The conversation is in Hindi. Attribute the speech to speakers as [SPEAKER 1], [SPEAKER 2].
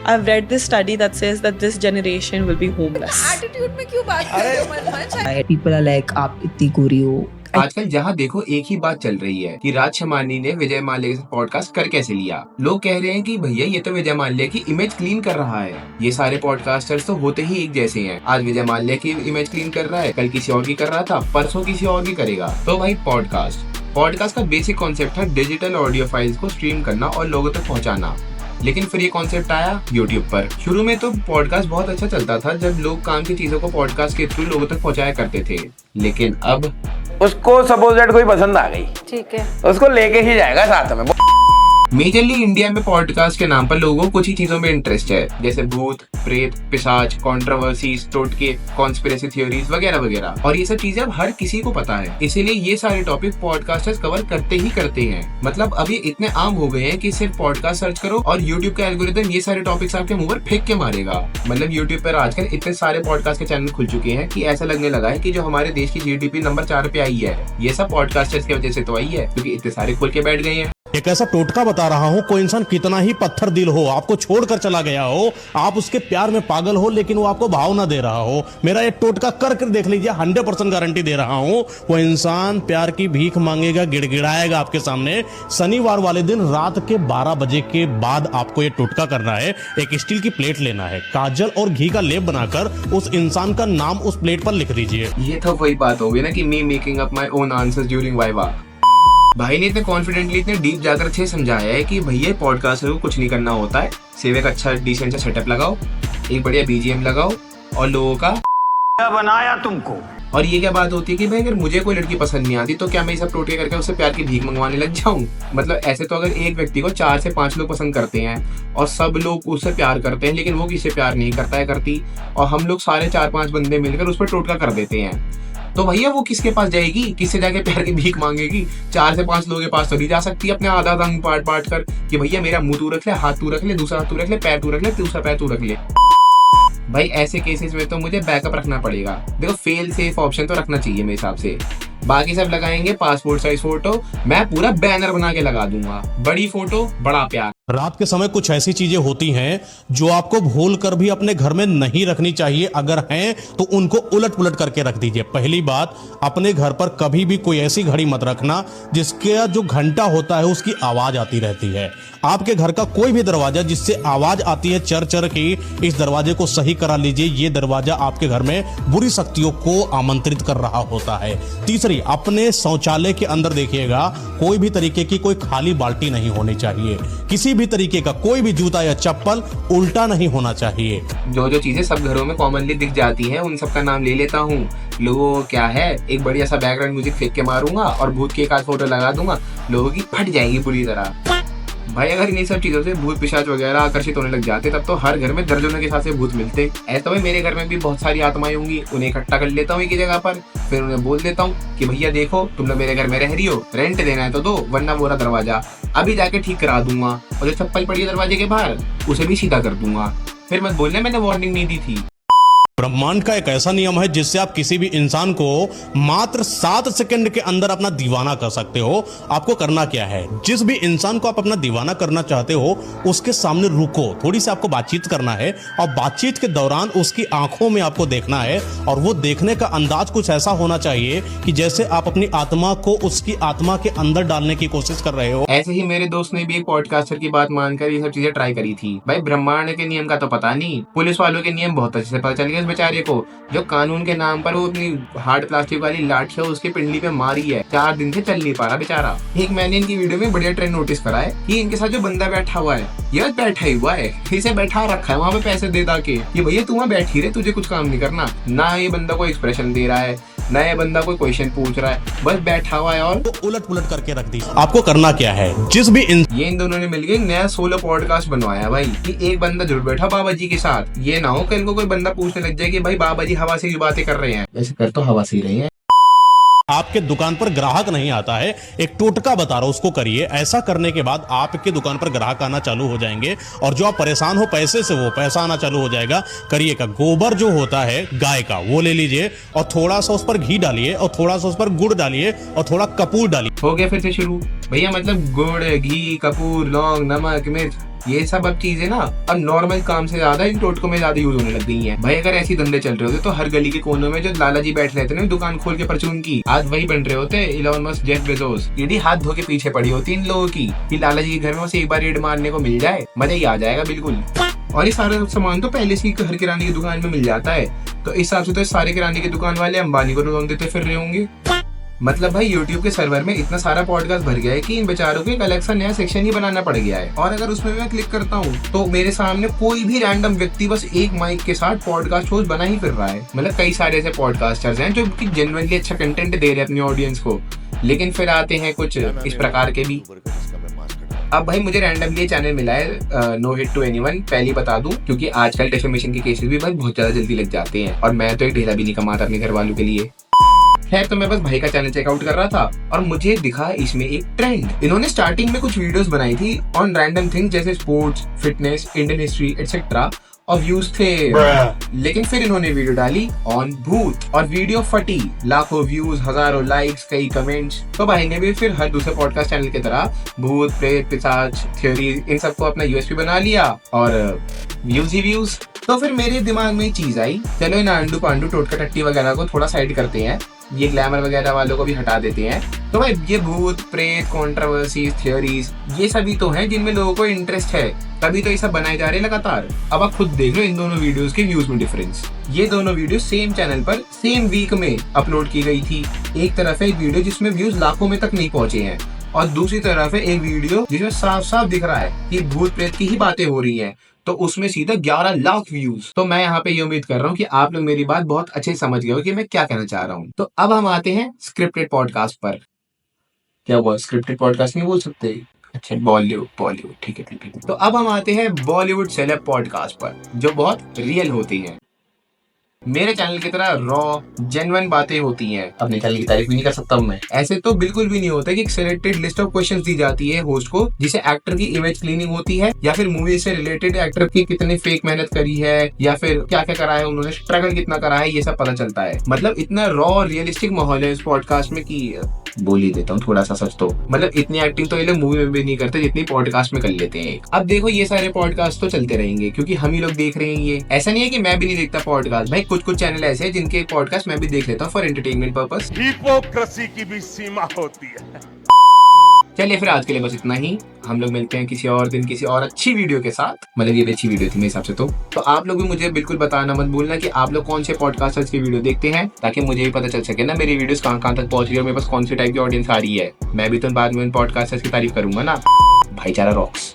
[SPEAKER 1] I've read this study that says that this generation will be homeless.
[SPEAKER 2] Attitude में क्यों बात कर रहे हो मनमन?
[SPEAKER 3] People are like, आप इतनी गोरी हो।
[SPEAKER 4] आजकल जहाँ देखो एक ही बात चल रही है कि राज शमानी ने विजय माल्या के साथ पॉडकास्ट कर कैसे लिया। लोग कह रहे हैं कि भैया ये तो विजय माल्या की इमेज क्लीन कर रहा है। ये सारे पॉडकास्टर्स तो होते ही एक जैसे हैं। आज विजय माल्या की इमेज क्लीन कर रहा है, कल किसी और की कर रहा था, परसों किसी और की करेगा। तो भाई पॉडकास्ट का बेसिक कॉन्सेप्ट है डिजिटल ऑडियो फाइल्स को स्ट्रीम करना और लोगों तक पहुँचाना। लेकिन फिर ये कॉन्सेप्ट आया यूट्यूब पर। शुरू में तो पॉडकास्ट बहुत अच्छा चलता था जब लोग काम की चीजों को पॉडकास्ट के थ्रू लोगों तक पहुंचाया करते थे। लेकिन अब
[SPEAKER 5] उसको सपोज दैट कोई पसंद आ गई,
[SPEAKER 2] ठीक है,
[SPEAKER 5] उसको लेके ही जाएगा साथ में।
[SPEAKER 4] मेजरली इंडिया में पॉडकास्ट के नाम पर लोगों को कुछ ही चीजों में इंटरेस्ट है, जैसे भूत, प्रेत, पिशाच, कंट्रोवर्सीज, टोटके, कॉन्स्पिरेसी थ्योरीज वगैरह वगैरह। और ये सब चीजें अब हर किसी को पता है, इसीलिए ये सारे टॉपिक पॉडकास्टर्स कवर करते ही करते हैं। मतलब अब ये इतने आम हो गए हैं कि सिर्फ पॉडकास्ट सर्च करो और यूट्यूब का एल्गोरिथम ये सारे टॉपिक्स आपके मुंह पर फेंक के मारेगा। मतलब यूट्यूब पर आजकल इतने सारे पॉडकास्ट के चैनल खुल चुके हैं कि ऐसा लगने लगा है कि जो हमारे देश की जीडीपी नंबर 4 पे आई है, ये सब पॉडकास्टर्स की वजह से तो आई है, क्योंकि इतने सारे खुल के बैठ गए हैं।
[SPEAKER 6] एक ऐसा टोटका बता रहा हूं, कोई इंसान कितना ही पत्थर दिल हो, आपको छोड़कर चला गया हो, आप उसके प्यार में पागल हो, लेकिन वो आपको भाव ना दे रहा हो। मेरा ये टोटका कर देख लीजिए, 100% गारंटी दे रहा हूं, वो इंसान प्यार की भीख मांगेगा, गिड़गिड़ाएगा आपके सामने। शनिवार वाले दिन रात के 12 बजे के बाद आपको ये टोटका करना है। एक स्टील की प्लेट लेना है, काजल और घी का लेप बनाकर उस इंसान का नाम उस प्लेट पर लिख दीजिए।
[SPEAKER 4] ये तो वही बात हो गई ना कि me making up my own answers during viva. भाई ने इतने कॉन्फिडेंटली, इतने डीप जाकर अच्छे समझाया है कि भैया पॉडकास्ट को कुछ नहीं करना होता है, सिर्फ एक अच्छा डिसेंट सा सेटअप लगाओ, एक बढ़िया बीजीएम लगाओ और लोगों का
[SPEAKER 5] क्या बनाया तुमको।
[SPEAKER 4] और ये क्या बात होती है कि भाई अगर मुझे कोई लड़की पसंद नहीं आती तो क्या मैं ये सब टोटके करके उससे प्यार की भीख मंगवाने लग जाऊं। मतलब ऐसे तो अगर एक व्यक्ति को 4 से 5 लोग पसंद करते हैं और सब लोग उससे प्यार करते हैं, लेकिन वो किसी से प्यार नहीं करता है करती, और हम लोग सारे 4-5 बंदे मिलकर उस पर टोटका कर देते हैं, तो भैया वो किसके पास जाएगी, किससे जाके प्यार की भीख मांगेगी। 4 से 5 लोगों के पास तो नहीं जा सकती अपने आधा अंग पाट कर कि भैया मेरा मुंह तू रख ले, हाथ तू रख ले, दूसरा हाथ तू रख ले, पैर तू रख ले, दूसरा पैर तू रख ले। भाई ऐसे केसेस में तो मुझे बैकअप रखना पड़ेगा। देखो फेल सेफ ऑप्शन तो रखना चाहिए मेरे हिसाब से। बाकी सब लगाएंगे पासपोर्ट साइज फोटो, मैं पूरा बैनर बना के लगा दूंगा, बड़ी फोटो बड़ा प्यार।
[SPEAKER 6] रात के समय कुछ ऐसी चीजें होती हैं जो आपको भूल कर भी अपने घर में नहीं रखनी चाहिए। अगर हैं तो उनको उलट पुलट करके रख दीजिए। पहली बात, अपने घर पर कभी भी कोई ऐसी घड़ी मत रखना जिसके जो घंटा होता है उसकी आवाज आती रहती है। आपके घर का कोई भी दरवाजा जिससे आवाज आती है चर चर की, इस दरवाजे को सही करा लीजिए। ये दरवाजा आपके घर में बुरी शक्तियों को आमंत्रित कर रहा होता है। तीसरी, अपने शौचालय के अंदर देखिएगा कोई भी तरीके की कोई खाली बाल्टी नहीं होनी चाहिए। किसी भी तरीके का कोई भी जूता या चप्पल उल्टा नहीं होना चाहिए।
[SPEAKER 4] जो चीजें सब घरों में कॉमनली दिख जाती हैं उन सब का नाम ले लेता हूँ। लोगों को क्या है, एक बढ़िया सा बैकग्राउंड म्यूजिक फेंक के मारूंगा और भूत की एक आध फोटो लगा दूंगा, लोगों की फट जाएगी पूरी तरह। भाई अगर इन सब चीजों से भूत पिशाच वगैरह आकर्षित होने लग जाते तब तो हर घर में दर्जनों के साथ से भूत मिलते। ऐसा भाई मेरे घर में भी बहुत सारी आत्माएं होंगी, उन्हें इकट्ठा कर लेता हूँ एक जगह पर, फिर उन्हें बोल देता हूँ कि भैया देखो तुम लोग मेरे घर में रह रही हो, रेंट देना है तो दो, वरना पूरा दरवाजा अभी जाके ठीक करा दूंगा, और जो चप्पल पड़ी है दरवाजे के बाहर उसे भी सीधा कर दूंगा। फिर मत बोलने मैंने वार्निंग नहीं दी थी।
[SPEAKER 6] ब्रह्मांड का एक ऐसा नियम है जिससे आप किसी भी इंसान को मात्र 7 सेकंड के अंदर अपना दीवाना कर सकते हो। आपको करना क्या है, जिस भी इंसान को आप अपना दीवाना करना चाहते हो उसके सामने रुको, थोड़ी सी आपको बातचीत करना है और बातचीत के दौरान उसकी आंखों में आपको देखना है, और वो देखने का अंदाज कुछ ऐसा होना चाहिए कि जैसे आप अपनी आत्मा को उसकी आत्मा के अंदर डालने की कोशिश कर रहे हो।
[SPEAKER 4] ऐसे ही मेरे दोस्त ने भी एक पॉडकास्टर की बात मानकर ये सब चीजें ट्राई करी थी। भाई ब्रह्मांड के नियम का तो पता नहीं, पुलिस वालों के नियम बहुत अच्छे से पता चल गया बेचारे को, जो कानून के नाम पर वो अपनी हार्ड प्लास्टिक वाली लाठियां उसके पिंडली पे मारी है। 4 दिन से चल नहीं पा रहा बेचारा। एक मैंने इनकी वीडियो में बढ़िया ट्रेंड नोटिस करा है कि इनके साथ जो बंदा बैठा हुआ है, ये बैठा ही हुआ है, इसे बैठा रखा है वहाँ पे पैसे दे के, ये भैया तू वहाँ बैठी रहे, तुझे कुछ काम नहीं करना। ना ये बंदा कोई एक्सप्रेशन दे रहा है, ना ये बंदा कोई क्वेश्चन पूछ रहा है, बस बैठा हुआ है और
[SPEAKER 6] तो उलट पुलट करके रख दी। आपको करना क्या है, जिस भी
[SPEAKER 4] ये इन दोनों ने मिलकर नया सोलो पॉडकास्ट बनवाया भाई, कि एक बंदा जुड़ बैठा बाबा जी के साथ। ये ना हो कल को कोई बंदा पूछने लग जाए कि भाई बाबा जी हवा से ही बातें कर रहे हैं, वैसे कर तो हवा से ही रहे हैं।
[SPEAKER 6] आपके दुकान पर ग्राहक नहीं आता है, एक टोटका बता रहा हूं उसको करिए। ऐसा करने के बाद आपके दुकान पर ग्राहक आना चालू हो जाएंगे, और जो आप परेशान हो पैसे से वो पैसा आना चालू हो जाएगा। करिएगा, गोबर जो होता है गाय का वो ले लीजिए और थोड़ा सा उस पर घी डालिए और थोड़ा सा उस पर गुड़ डालिए और थोड़ा कपूर डालिए।
[SPEAKER 4] हो गया फिर से शुरू भैया। मतलब गुड़, घी, कपूर, लौंग, नमक, मिर्च, ये सब अब चीजें ना अब नॉर्मल काम से ज्यादा इन टोटकों में ज्यादा यूज होने लग गई हैं। भाई अगर ऐसी धंधे चल रहे होते तो हर गली के कोनों में जो लाला जी बैठ रहते ना दुकान खोल के परचून की, आज वही बन रहे होते इलॉन मस्क, जेफ बेजोस। यदि हाथ धो के पीछे पड़ी होती इन लोगों की कि लाला जी के घर में बस एक बार रेड मारने को मिल जाए, मजा ही आ जाएगा बिल्कुल। और ये सारा सामान तो पहले से ही हर किराने की दुकान में मिल जाता है, तो इस हिसाब से तो सारे किराने की दुकान वाले अंबानी को लोन देते फिर रहे होंगे। मतलब भाई YouTube के सर्वर में इतना सारा पॉडकास्ट भर गया है कि इन बेचारों को एक अलग सा नया सेक्शन ही बनाना पड़ गया है। और अगर उसमें मैं क्लिक करता हूँ तो मेरे सामने कोई भी रैंडम व्यक्ति बस एक माइक के साथ पॉडकास्ट होस्ट बना ही फिर रहा है। मतलब कई सारे ऐसे पॉडकास्टर्स हैं जो कि जेन्युइनली अच्छा कंटेंट दे रहे हैं अपनी ऑडियंस को, लेकिन फिर आते हैं कुछ इस प्रकार के भी। अब भाई मुझे रैंडमली चैनल मिला है नो हिट टू एनीवन, पहले बता दूं क्योंकि आजकल डिफेमेशन के केसेस भी भाई बहुत ज्यादा जल्दी लग जाते हैं और मैं तो एक ढेला भी नहीं कमाता अपने घर वालों के लिए। खैर तो मैं बस भाई का चैनल चेकआउट कर रहा था और मुझे दिखा इसमें एक ट्रेंड। इन्होंने स्टार्टिंग में कुछ वीडियोस बनाई थी ऑन रैंडम थिंग्स जैसे sports, fitness, Indian history etcetera और व्यूज थे, लेकिन फिर इन्होंने वीडियो डाली ऑन भूत और वीडियो फटी, लाखों व्यूज, हजारों लाइक्स, कई कमेंट्स। तो भाई ने भी फिर हर दूसरे पॉडकास्ट चैनल की तरह भूत, प्रेत, पिशाच, थ्योरी इन सबको अपना यूएसपी बना लिया और व्यूज ही व्यूज। तो फिर मेरे दिमाग में चीज आई, चलो इन आंडू पांडू टोटका टट्टी वगैरह को थोड़ा साइड करते हैं, ये ग्लैमर वगैरह वालों को भी हटा देते हैं। तो भाई ये भूत, प्रेत, कंट्रोवर्सीज, थ्योरीज ये सभी तो हैं जिनमें लोगों को इंटरेस्ट है, तभी तो ये सब बनाए जा रहे हैं लगातार। अब आप खुद देख लो इन दोनों वीडियोस के व्यूज में डिफरेंस। ये दोनों वीडियो सेम चैनल पर सेम वीक में अपलोड की गई थी। एक तरफ है एक वीडियो जिसमें व्यूज लाखों में तक नहीं पहुंचे हैं और दूसरी तरफ है एक वीडियो जिसमें साफ साफ दिख रहा है कि भूत प्रेत की ही बातें हो रही हैं, तो उसमें सीधा 11 लाख व्यूज। तो मैं यहाँ पे ये उम्मीद कर रहा हूँ कि आप लोग मेरी बात बहुत अच्छे समझ गए हो कि मैं क्या कहना चाह रहा हूँ। तो अब हम आते हैं स्क्रिप्टेड पॉडकास्ट पर। क्या हुआ, स्क्रिप्टेड पॉडकास्ट नहीं बोल सकते? अच्छा बॉलीवुड ठीक है। तो अब हम आते हैं बॉलीवुड सेलेब पॉडकास्ट पर जो बहुत रियल होती हैं। मेरे चैनल की तरह रॉ जेन्युइन बातें होती हैं। अपने चैनल की तारीफ भी नहीं कर सकता हूं मैं। ऐसे तो बिल्कुल भी नहीं होता कि एक सिलेक्टेड लिस्ट ऑफ क्वेश्चंस दी जाती है होस्ट को, जिसे एक्टर की इमेज क्लीनिंग होती है या फिर मूवी से रिलेटेड एक्टर की कितनी फेक मेहनत करी है या फिर क्या क्या करा है उन्होंने, स्ट्रगल कितना करा है, ये सब पता चलता है। मतलब इतना रॉ रियलिस्टिक माहौल है इस पॉडकास्ट में कि बोल ही देता हूँ थोड़ा सा सच तो। मतलब इतनी एक्टिंग तो ये लोग मूवी में भी नहीं करते जितनी पॉडकास्ट में कर लेते हैं। अब देखो ये सारे पॉडकास्ट तो चलते रहेंगे क्योंकि हम ही लोग देख रहे हैं। ये ऐसा नहीं है कि मैं भी नहीं देखता पॉडकास्ट, भाई कुछ चैनल ऐसे हैं जिनके पॉडकास्ट मैं भी देख लेता हूँ फॉर एंटरटेनमेंट पर्पस।
[SPEAKER 7] हिपोक्रेसी की भी सीमा होती है।
[SPEAKER 4] चलिए फिर आज के लिए बस इतना ही। हम लोग मिलते हैं किसी और दिन किसी और अच्छी वीडियो के साथ। मतलब ये भी अच्छी वीडियो थी मेरे हिसाब से तो आप लोग भी मुझे बिल्कुल बताना मत भूलना कि आप लोग कौन से पॉडकास्टर्स की वीडियो देखते हैं, ताकि मुझे भी पता चल सके ना मेरी वीडियोस कहाँ तक पहुंच रही है और मेरे पास कौन सी टाइप की ऑडियंस आ रही है। मैं भी तो बाद में उन पॉडकास्टर्स की तारीफ करूंगा ना। भाईचारा रॉक्स।